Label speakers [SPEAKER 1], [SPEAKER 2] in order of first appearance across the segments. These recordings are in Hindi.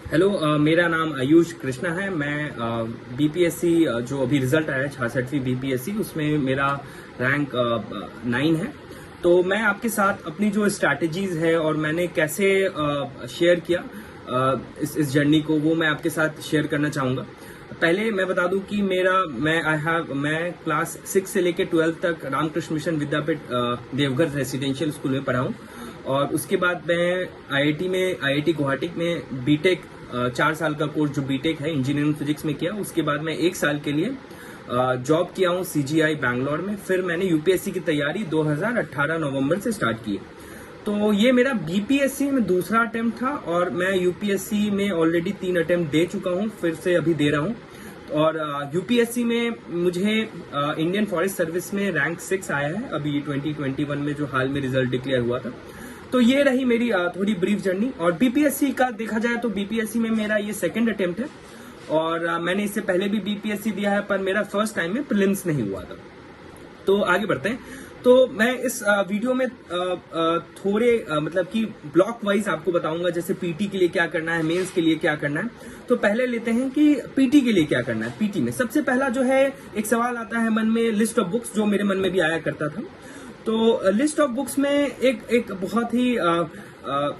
[SPEAKER 1] हेलो, मेरा नाम आयुष कृष्णा है। मैं बीपीएससी जो अभी रिजल्ट आया है 66वीं बीपीएससी, उसमें मेरा रैंक 9 है। तो मैं आपके साथ अपनी जो स्ट्रैटेजीज है और मैंने कैसे शेयर किया इस जर्नी को, वो मैं आपके साथ शेयर करना चाहूँगा। पहले मैं बता दूं कि मैं क्लास 6 से लेकर 12 तक रामकृष्ण मिशन विद्यापीठ देवघर रेसिडेंशियल स्कूल में पढ़ा हूँ। और उसके बाद मैं आईआईटी गुवाहाटी में बीटेक 4 साल का कोर्स जो बीटेक है इंजीनियरिंग फिजिक्स में किया। उसके बाद मैं 1 साल के लिए जॉब किया हूँ सीजीआई बैंगलोर में। फिर मैंने यूपीएससी की तैयारी 2018 नवंबर से स्टार्ट की। तो ये मेरा बीपीएससी में दूसरा अटेम्प्ट था और मैं यूपीएससी में ऑलरेडी 3 अटेम्प्ट दे चुका हूँ, फिर से अभी दे रहा हूँ। और यूपीएससी में मुझे इंडियन फॉरेस्ट सर्विस में रैंक 6 आया है अभी 2021 में, जो हाल में रिजल्ट डिक्लेयर हुआ था। तो ये रही मेरी थोड़ी ब्रीफ जर्नी। और बीपीएससी का देखा जाए तो बीपीएससी में मेरा ये सेकंड अटेम्प्ट है और मैंने इससे पहले भी बीपीएससी दिया है, पर मेरा फर्स्ट टाइम में प्रीलिम्स नहीं हुआ था। तो आगे बढ़ते हैं। तो मैं इस वीडियो में थोड़े मतलब कि ब्लॉक वाइज आपको बताऊंगा, जैसे पीटी के लिए क्या करना है, मेंस के लिए क्या करना है। तो पहले लेते हैं कि पीटी के लिए क्या करना है। पीटी में सबसे पहला जो है एक सवाल आता है मन में, लिस्ट ऑफ बुक्स, जो मेरे मन में भी आया करता था। तो लिस्ट ऑफ बुक्स में एक बहुत ही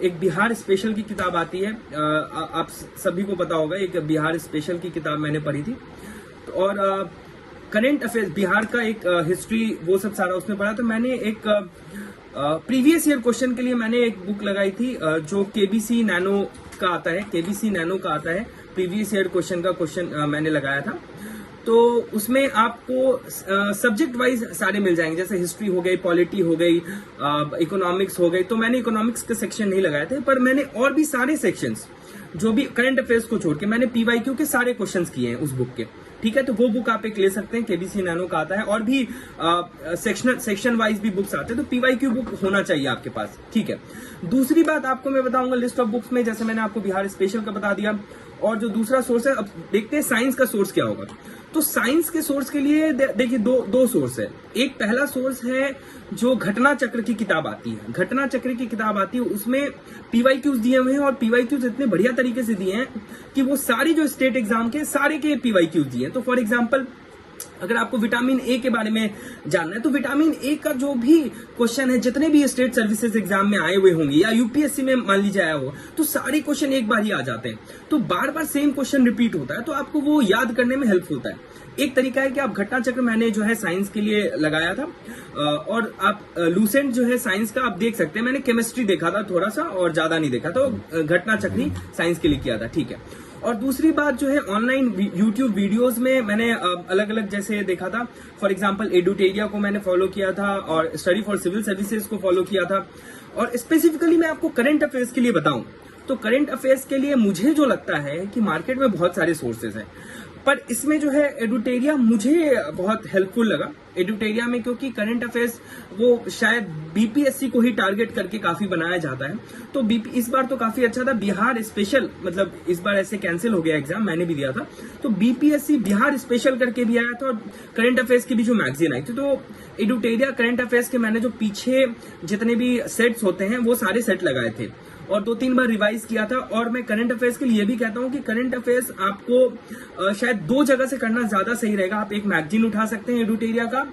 [SPEAKER 1] एक बिहार स्पेशल की किताब आती है। आप सभी को पता होगा, एक बिहार स्पेशल की किताब मैंने पढ़ी थी। और करंट अफेयर्स, बिहार का एक हिस्ट्री, वो सब सारा उसमें पढ़ा। तो मैंने एक प्रीवियस ईयर क्वेश्चन के लिए मैंने एक बुक लगाई थी जो केबीसी नैनो का आता है। केबीसी नैनो का आता है प्रीवियस ईयर क्वेश्चन का क्वेश्चन मैंने लगाया था। तो उसमें आपको सब्जेक्ट वाइज सारे मिल जाएंगे, जैसे हिस्ट्री हो गई, पॉलिटी हो गई, इकोनॉमिक्स हो गई। तो मैंने इकोनॉमिक्स के सेक्शन नहीं लगाए थे, पर मैंने और भी सारे सेक्शंस जो भी करंट अफेयर्स को छोड़ के मैंने पीवाईक्यू के सारे क्वेश्चंस किए हैं उस बुक के। ठीक है, तो वो बुक आप एक ले सकते हैं, केबीसी नैनो का आता है। और भी सेक्शन वाइज भी बुक्स आते हैं, तो पीवाईक्यू बुक होना चाहिए आपके पास। ठीक है, दूसरी बात आपको मैं बताऊंगा लिस्ट ऑफ बुक्स में, जैसे मैंने आपको बिहार स्पेशल का बता दिया। और जो दूसरा सोर्स है, अब देखते हैं साइंस का सोर्स क्या होगा। तो साइंस के सोर्स के लिए देखिए दो सोर्स है। एक पहला सोर्स है जो घटना चक्र की किताब आती है। घटना चक्र की किताब आती है, उसमें पीवाईक्यूज दिए हुए हैं और पीवाईक्यूज इतने बढ़िया तरीके से दिए हैं कि वो सारी जो स्टेट एग्जाम के सारे के पीवाईक्यूज दिए हैं। तो फॉर एग्जाम्पल, अगर आपको विटामिन ए के बारे में जानना है, तो विटामिन ए का जो भी क्वेश्चन है, जितने भी स्टेट सर्विसेज एग्जाम में आए हुए होंगे या यूपीएससी में मान लीजिए आया हो, तो सारे क्वेश्चन एक बार ही आ जाते हैं। तो बार बार सेम क्वेश्चन रिपीट होता है, तो आपको वो याद करने में हेल्प होता है। एक तरीका है कि आप घटना चक्र मैंने जो है साइंस के लिए लगाया था। और आप लूसेंट जो है साइंस का आप देख सकते हैं। मैंने केमिस्ट्री देखा था थोड़ा सा और ज्यादा नहीं देखा, तो घटना चक्र ही साइंस के लिए किया था। ठीक है, और दूसरी बात जो है, ऑनलाइन यूट्यूब वीडियोस में मैंने अलग अलग जैसे देखा था। फॉर एग्जांपल एडुटेरिया को मैंने फॉलो किया था और स्टडी फॉर सिविल सर्विसेज को फॉलो किया था। और स्पेसिफिकली मैं आपको करंट अफेयर्स के लिए बताऊं, तो करंट अफेयर्स के लिए मुझे जो लगता है कि मार्केट में बहुत सारे सोर्सेज हैं, पर इसमें जो है एडुटेरिया मुझे बहुत हेल्पफुल लगा। एडुटेरिया में क्योंकि करंट अफेयर्स वो शायद बीपीएससी को ही टारगेट करके काफी बनाया जाता है। तो इस बार तो काफी अच्छा था। बिहार स्पेशल, मतलब इस बार ऐसे कैंसिल हो गया एग्जाम, मैंने भी दिया था। तो बीपीएससी बिहार स्पेशल करके भी आया था और करंट अफेयर्स की भी जो मैगजीन आई थी। तो एडुटेरिया करंट अफेयर्स के मैंने जो पीछे जितने भी सेट्स होते हैं वो सारे सेट लगाए थे और 2-3 बार रिवाइज किया था। और मैं करंट अफेयर्स के लिए भी कहता हूं कि करंट अफेयर्स आपको शायद 2 जगह से करना ज्यादा सही रहेगा। आप एक मैगजीन उठा सकते हैं एडुटेरिया का,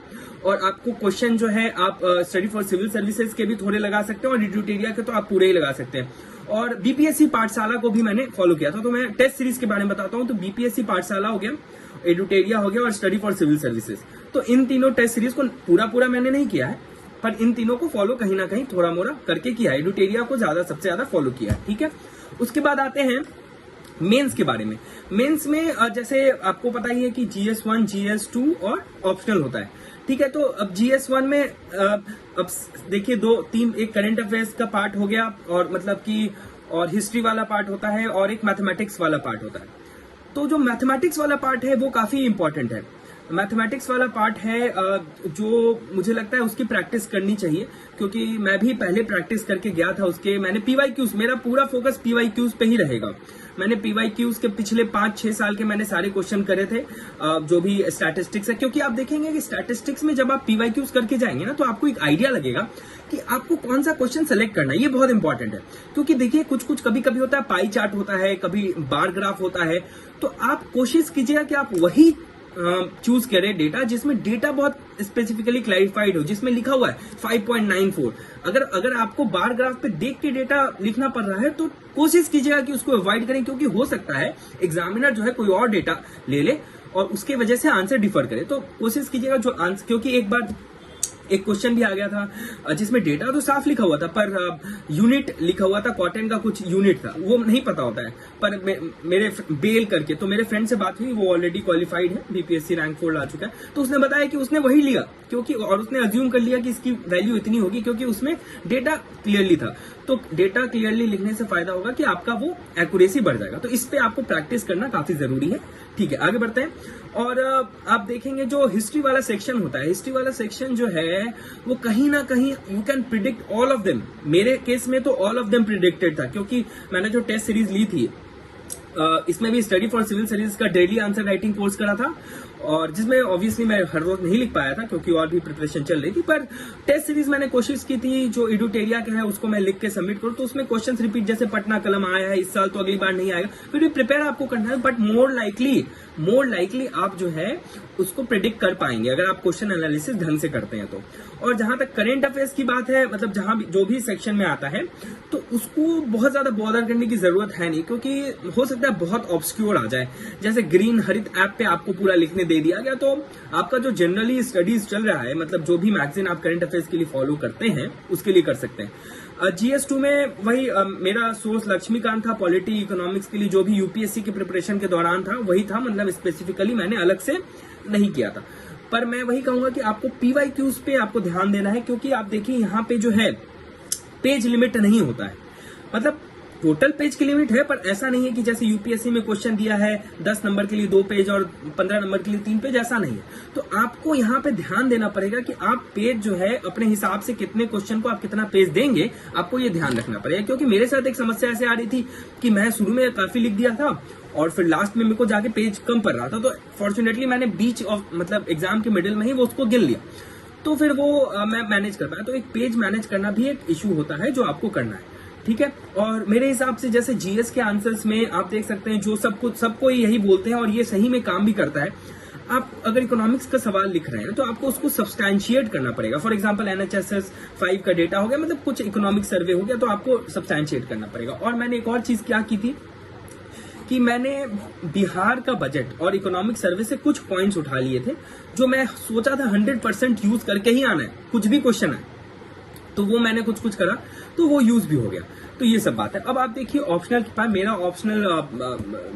[SPEAKER 1] और आपको क्वेश्चन जो है आप स्टडी फॉर सिविल सर्विसेज के भी थोड़े लगा सकते हैं, और एडुटेरिया के तो आप पूरे ही लगा सकते हैं। और बीपीएससी पाठशाला को भी मैंने फॉलो किया था। तो मैं टेस्ट सीरीज के बारे में बताता हूं। तो बीपीएससी पाठशाला हो गया, एडुटेरिया हो गया और स्टडी फॉर सिविल सर्विसेज। तो इन तीनों टेस्ट सीरीज को पूरा मैंने नहीं किया है, पर इन तीनों को फॉलो कहीं ना कहीं थोड़ा मोड़ा करके किया है। एडुटेरिया को सबसे ज्यादा फॉलो किया है। ठीक है, उसके बाद आते हैं मेंस के बारे में। मेंस में जैसे आपको पता ही है कि GS1, GS2 और ऑप्शनल होता है। ठीक है, तो अब GS1 में अब देखिए 2-3, एक करंट अफेयर्स का पार्ट हो गया, और मतलब कि और हिस्ट्री वाला पार्ट होता है, और एक मैथमेटिक्स वाला पार्ट होता है। तो जो मैथमेटिक्स वाला पार्ट है वो काफी इंपॉर्टेंट है। मैथमेटिक्स वाला पार्ट है जो मुझे लगता है उसकी प्रैक्टिस करनी चाहिए, क्योंकि मैं भी पहले प्रैक्टिस करके गया था उसके। मैंने पीवाईक्यूज, मेरा पूरा फोकस पीवाईक्यूज पे ही रहेगा। मैंने पीवाईक्यूज के पिछले 5-6 साल के मैंने सारे क्वेश्चन करे थे, जो भी स्टैटिस्टिक्स है, क्योंकि आप देखेंगे कि स्टैटिस्टिक्स में जब आप पीवाईक्यूज करके जाएंगे ना तो आपको एक आइडिया लगेगा कि आपको कौन सा क्वेश्चन सेलेक्ट करना है। ये बहुत इंपॉर्टेंट है, क्योंकि देखिए कुछ कभी कभी होता है पाई चार्ट होता है, कभी बार ग्राफ होता है, तो आप कोशिश कीजिएगा कि आप वही चूज करें डेटा जिसमें डेटा बहुत स्पेसिफिकली क्लैरिफाइड हो, जिसमें लिखा हुआ है 5.94। अगर आपको बार ग्राफ पे देख के डेटा लिखना पड़ रहा है तो कोशिश कीजिएगा कि उसको अवॉइड करें, क्योंकि हो सकता है एग्जामिनर जो है कोई और डेटा ले ले और उसके वजह से आंसर डिफर करे। तो कोशिश कीजिएगा जो आंसर, क्योंकि एक बार एक क्वेश्चन भी आ गया था जिसमें डेटा तो साफ लिखा हुआ था पर यूनिट लिखा हुआ था, कॉटन का कुछ यूनिट था, वो नहीं पता होता है। पर मेरे बेल करके तो मेरे फ्रेंड से बात हुई, वो ऑलरेडी क्वालिफाइड है, बीपीएससी रैंक 4 आ चुका है, तो उसने बताया कि उसने वही लिया, क्योंकि और उसने अज्यूम कर लिया कि इसकी वैल्यू इतनी होगी क्योंकि उसमें डेटा क्लियरली था। तो डेटा क्लियरली लिखने से फायदा होगा कि आपका वो एक्यूरेसी बढ़ जाएगा। तो इस पे आपको प्रैक्टिस करना काफी जरूरी है। ठीक है, आगे बढ़ते हैं। और आप देखेंगे जो हिस्ट्री वाला सेक्शन होता है, हिस्ट्री वाला सेक्शन जो है वो कहीं ना कहीं you can predict all of them. मेरे केस में तो ऑल ऑफ देम प्रिडिक्टेड था, क्योंकि मैंने जो टेस्ट सीरीज ली थी इसमें भी स्टडी फॉर सिविल सर्विस का डेली आंसर राइटिंग कोर्स करा था, और जिसमें ऑब्वियसली मैं हर रोज नहीं लिख पाया था क्योंकि और भी प्रिपरेशन चल रही थी। पर टेस्ट सीरीज मैंने कोशिश की थी जो एडुटेरिया का है उसको मैं लिख के सबमिट करूं, तो उसमें क्वेश्चंस रिपीट, जैसे पटना कलम आया है इस साल तो अगली बार नहीं आएगा, फिर भी प्रिपेयर आपको करना है। बट मोर लाइकली आप जो है उसको प्रिडिक्ट कर पाएंगे अगर आप क्वेश्चन एनालिसिस ढंग से करते हैं तो। और जहां तक करेंट अफेयर्स की बात है, मतलब जहां भी जो भी सेक्शन में आता है तो उसको बहुत ज्यादा बॉदर करने की जरूरत है नहीं, क्योंकि हो सकता है बहुत ऑब्सक्योर आ जाए। जैसे ग्रीन हरित ऐप पे आपको पूरा लिखने दे दिया गया, तो आपका जो जनरली स्टडीज चल रहा है, मतलब जो भी मैगजीन आप करंट अफेयर्स के लिए फॉलो करते हैं उसके लिए कर सकते हैं। GS2 में वही मेरा सोर्स लक्ष्मीकांत था, पॉलिटी इकोनॉमिक्स के लिए जो भी यूपीएससी के प्रिपरेशन के दौरान था वही था, मतलब स्पेसिफिकली मैंने अलग से नहीं किया था। पर मैं वही कहूंगा कि आपको पीवाईक्यूज पे आपको ध्यान देना है, क्योंकि आप देखिए यहाँ पे जो है पेज लिमिट नहीं होता है, मतलब टोटल पेज की लिमिट है, पर ऐसा नहीं है कि जैसे यूपीएससी में क्वेश्चन दिया है 10 नंबर के लिए 2 पेज और 15 नंबर के लिए 3 पेज, ऐसा नहीं है। तो आपको यहाँ पे ध्यान देना पड़ेगा कि आप पेज जो है अपने हिसाब से कितने क्वेश्चन को आप कितना पेज देंगे, आपको ये ध्यान रखना पड़ेगा। क्योंकि मेरे साथ एक समस्या ऐसे आ रही थी कि मैं शुरू में काफी लिख दिया था और फिर लास्ट में मेरे को जाके पेज कम पड़ रहा था, तो फॉर्चुनेटली मैंने बीच ऑफ मतलब एग्जाम के मिडिल में ही वो उसको गिन लिया, तो फिर वो मैं मैनेज कर पाया। तो एक पेज मैनेज करना भी एक इशू होता है जो आपको करना है। ठीक है, और मेरे हिसाब से जैसे जीएस के आंसर्स में आप देख सकते हैं जो सबको यही बोलते हैं और ये सही में काम भी करता है। आप अगर इकोनॉमिक्स का सवाल लिख रहे हैं तो आपको उसको सब्सटैंशिएट करना पड़ेगा। फॉर एग्जांपल NHSS 5 का डेटा हो गया, मतलब कुछ इकोनॉमिक सर्वे हो गया, तो आपको सब्सटैंशिएट करना पड़ेगा। और मैंने एक और चीज क्या की थी कि मैंने बिहार का बजट और इकोनॉमिक सर्वे से कुछ पॉइंट्स उठा लिए थे जो मैं सोचा था 100% यूज करके ही आना है, कुछ भी क्वेश्चन है, तो वो मैंने कुछ करा तो वो यूज भी हो गया। तो ये सब बात है। अब आप देखिए ऑप्शनल के पास, मेरा ऑप्शनल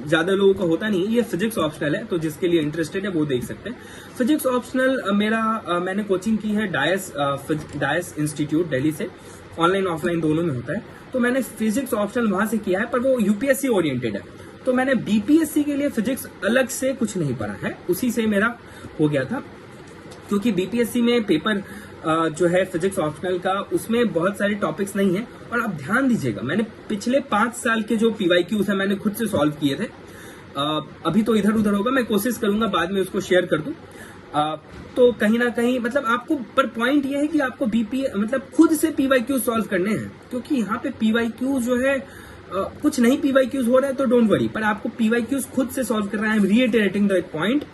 [SPEAKER 1] ज्यादा लोगों का होता नहीं है, ये फिजिक्स ऑप्शनल है, तो जिसके लिए इंटरेस्टेड है वो देख सकते हैं। फिजिक्स ऑप्शनल मेरा मैंने कोचिंग की है डायस इंस्टीट्यूट दिल्ली से, ऑनलाइन ऑफलाइन दोनों में होता है। तो मैंने फिजिक्स ऑप्शनल वहां से किया है, पर वो यूपीएससी ओरिएंटेड है, तो मैंने बीपीएससी के लिए फिजिक्स अलग से कुछ नहीं पढ़ा है, उसी से मेरा हो गया था। क्योंकि बीपीएससी में पेपर जो है फिजिक्स ऑप्शनल का, उसमें बहुत सारे टॉपिक्स नहीं है। और आप ध्यान दीजिएगा, मैंने पिछले 5 साल के जो पीवाईक्यूज है मैंने खुद से सॉल्व किए थे। अभी तो इधर उधर होगा, मैं कोशिश करूंगा बाद में उसको शेयर कर दूं। तो कहीं ना कहीं मतलब आपको, पर पॉइंट ये है कि आपको मतलब खुद से पीवाईक्यूज सॉल्व करने हैं, क्योंकि यहाँ पे पीवाईक्यूज जो है कुछ नहीं पीवाईक्यूज हो रहा है तो डोंट वरी, पर आपको पीवाईक्यूज खुद से सॉल्व करना है। I am reiterating the point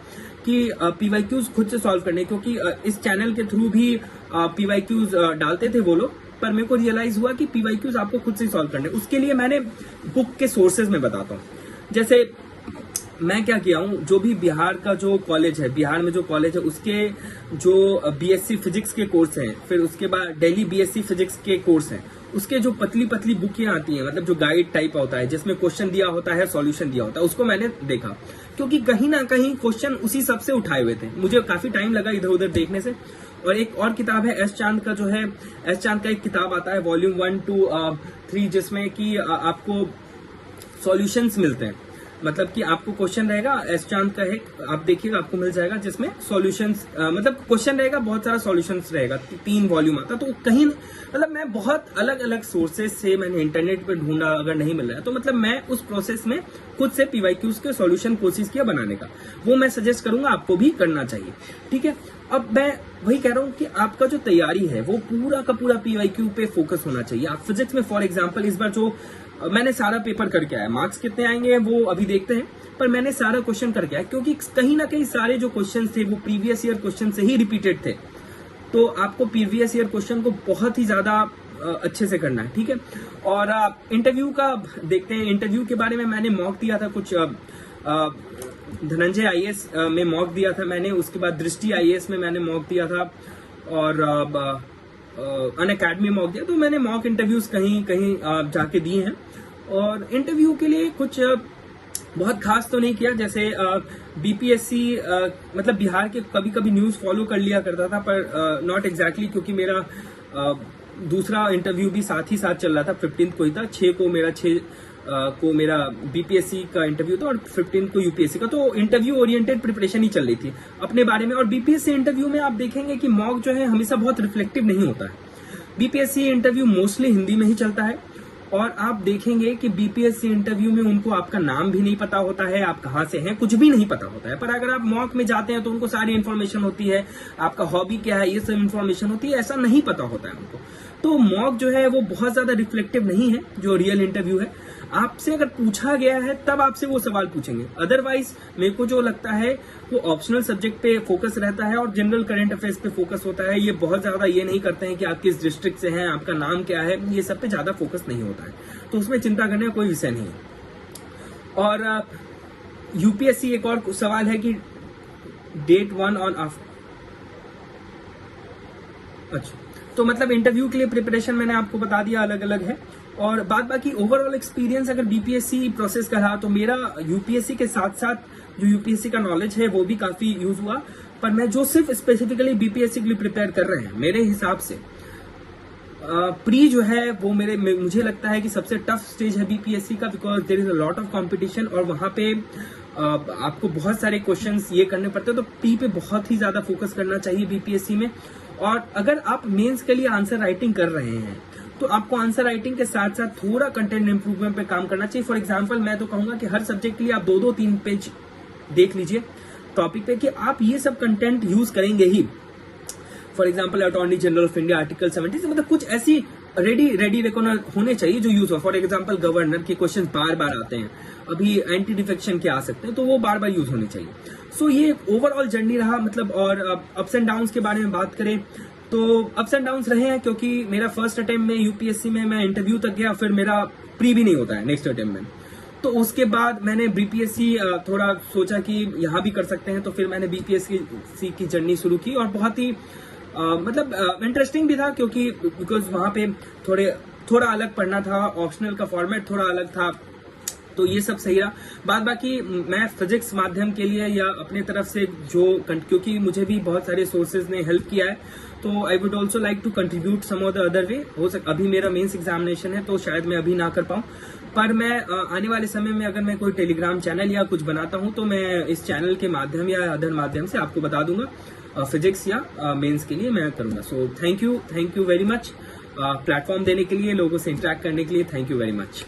[SPEAKER 1] कि पीवाईक्यूज खुद से सॉल्व करने, क्योंकि इस चैनल के थ्रू भी पीवाईक्यूज डालते थे वो लोग, पर मेरे को रियलाइज हुआ कि पीवाईक्यूज आपको खुद से सॉल्व करने। उसके लिए मैंने बुक के सोर्सेज में बताता हूँ। जैसे मैं क्या किया हूँ, जो भी बिहार का जो कॉलेज है, बिहार में जो कॉलेज है उसके जो बीएससी फिजिक्स के कोर्स हैं, फिर उसके बाद दिल्ली बीएससी फिजिक्स के कोर्स हैं, उसके जो पतली पतली बुकें आती हैं, मतलब जो गाइड टाइप होता है जिसमें क्वेश्चन दिया होता है, सॉल्यूशन दिया होता है, उसको मैंने देखा, क्योंकि कहीं ना कहीं क्वेश्चन उसी सब से उठाए हुए थे। मुझे काफी टाइम लगा इधर उधर देखने से। और एक और किताब है एस चांद का, जो है एस चांद का एक किताब आता है वॉल्यूम 1 to 3, जिसमें कि आपको सॉल्यूशंस मिलते हैं, मतलब कि आपको क्वेश्चन रहेगा, एस चांद का है, आप देखिएगा आपको मिल जाएगा, जिसमें सॉल्यूशंस मतलब क्वेश्चन रहेगा, बहुत सारा सॉल्यूशंस रहेगा, 3 वॉल्यूम आता। तो कहीं मतलब मैं बहुत अलग अलग सोर्सेज से मैंने इंटरनेट पे ढूंढा, अगर नहीं मिल रहा है तो मतलब मैं उस प्रोसेस में खुद से पीवाईक्यूज के सॉल्यूशन कोशिश किया बनाने का। वो मैं सजेस्ट करूंगा आपको भी करना चाहिए, ठीक है। अब मैं वही कह रहा हूं कि आपका जो तैयारी है वो पूरा का पूरा पीवाईक्यू पे फोकस होना चाहिए। आप फिजिक्स में फॉर एग्जांपल इस बार जो मैंने सारा पेपर करके आया, मार्क्स कितने आएंगे वो अभी देखते हैं, पर मैंने सारा क्वेश्चन करके आया, क्योंकि कहीं ना कहीं सारे जो क्वेश्चन थे वो प्रीवियस ईयर क्वेश्चन से ही रिपीटेड थे। तो आपको प्रीवियस ईयर क्वेश्चन को बहुत ही ज्यादा अच्छे से करना है, ठीक है। और इंटरव्यू का देखते हैं। इंटरव्यू के बारे में मैंने मॉक दिया था कुछ, धनंजय आईएएस में मॉक दिया था मैंने, उसके बाद दृष्टि आईएएस में मैंने मॉक दिया था, और अनअकैडमी मॉक दिया। तो मैंने मॉक इंटरव्यूज कहीं कहीं जाके दिए हैं, और इंटरव्यू के लिए कुछ बहुत खास तो नहीं किया। जैसे बीपीएससी मतलब बिहार के कभी कभी न्यूज फॉलो कर लिया करता था, पर नॉट एग्जैक्टली, क्योंकि मेरा दूसरा इंटरव्यू भी साथ ही साथ चल रहा था, 15 को ही था, 6 को मेरा बीपीएससी का इंटरव्यू था और 15 को यूपीएससी का। तो इंटरव्यू ओरिएंटेड प्रिपरेशन ही चल रही थी अपने बारे में। और बीपीएससी इंटरव्यू में आप देखेंगे कि मॉक जो है हमेशा बहुत रिफ्लेक्टिव नहीं होता है। बीपीएससी इंटरव्यू मोस्टली हिंदी में ही चलता है, और आप देखेंगे कि बीपीएससी इंटरव्यू में उनको आपका नाम भी नहीं पता होता है, आप कहां से हैं, कुछ भी नहीं पता होता है। पर अगर आप मॉक में जाते हैं तो उनको सारी इन्फॉर्मेशन होती है, आपका हॉबी क्या है, ये सब इन्फॉर्मेशन होती है, ऐसा नहीं पता होता है उनको। तो मॉक जो है वो बहुत ज्यादा रिफ्लेक्टिव नहीं है जो रियल इंटरव्यू है। आपसे अगर पूछा गया है तब आपसे वो सवाल पूछेंगे, अदरवाइज मेरे को जो लगता है वो ऑप्शनल सब्जेक्ट पे फोकस रहता है और जनरल करंट अफेयर्स पे फोकस होता है। ये बहुत ज्यादा ये नहीं करते हैं कि आप किस डिस्ट्रिक्ट से हैं, आपका नाम क्या है, ये सब पे ज्यादा फोकस नहीं होता है, तो उसमें चिंता करने का कोई विषय नहीं है। और यूपीएससी एक और सवाल है कि डेट 1 ऑन आफ्टर, अच्छा, तो मतलब इंटरव्यू के लिए प्रिपरेशन मैंने आपको बता दिया अलग अलग है। और बाद बाकी ओवरऑल एक्सपीरियंस अगर बीपीएससी प्रोसेस का रहा तो मेरा यूपीएससी के साथ साथ जो यूपीएससी का नॉलेज है वो भी काफी यूज हुआ। पर मैं जो सिर्फ स्पेसिफिकली बीपीएससी के लिए प्रिपेयर कर रहे हैं, मेरे हिसाब से प्री जो है वो मुझे लगता है कि सबसे टफ स्टेज है बीपीएससी का, because there is a lot of competition और वहां पे आपको बहुत सारे क्वेश्चंस ये करने पड़ते हैं। तो प्री पे बहुत ही ज्यादा फोकस करना चाहिए बीपीएससी में। और अगर आप मेंस के लिए आंसर राइटिंग कर रहे हैं तो आपको आंसर राइटिंग के साथ साथ थोड़ा कंटेंट इंप्रूवमेंट पे काम करना चाहिए। फॉर एग्जांपल मैं तो कहूंगा कि हर सब्जेक्ट के लिए आप 2-3 पेज देख लीजिए टॉपिक पे कि आप ये सब कंटेंट यूज करेंगे ही। For example attorney general of India article 70 से मतलब कुछ ऐसी रेडी रिकॉर्डर होने चाहिए जो यूज हो। फॉर एग्जांपल गवर्नर के क्वेश्चन बार बार आते हैं, अभी एंटी डिफेक्शन के आ सकते हैं, तो वो बार बार यूज होने चाहिए। सो ये ओवरऑल जर्नी रहा मतलब। और अप्स एंड डाउन्स के बारे में बात करें तो अप्स एंड डाउन्स रहे हैं, क्योंकि मेरा फर्स्ट अटेम्प्ट में यूपीएससी में मैं इंटरव्यू तक गया, फिर मेरा प्री भी नहीं होता है नेक्स्ट अटेम्प्ट में। तो उसके बाद मैंने बीपीएससी थोड़ा सोचा कि यहाँ भी कर सकते हैं, तो फिर मैंने बीपीएससी की जर्नी शुरू की। और बहुत ही मतलब इंटरेस्टिंग भी था, क्योंकि बिकॉज वहां पे थोड़ा अलग पढ़ना था, ऑप्शनल का फॉर्मेट थोड़ा अलग था, तो ये सब सही रहा। बाद बाकी मैं फिजिक्स माध्यम के लिए या अपने तरफ से क्योंकि मुझे भी बहुत सारे सोर्सेज ने हेल्प किया है, तो I would also like to contribute some of the other way. अभी मेरा मेंस एग्जामिनेशन है तो शायद मैं अभी ना कर पाऊं, पर मैं आने वाले समय में अगर मैं कोई टेलीग्राम चैनल या कुछ बनाता हूं तो मैं इस चैनल के माध्यम या अदर माध्यम से आपको बता दूंगा फिजिक्स या मेंस के लिए मैं करूंगा। So thank you very much platform देने के लिए, लोगों से इंटरेक्ट करने के लिए, थैंक यू वेरी मच।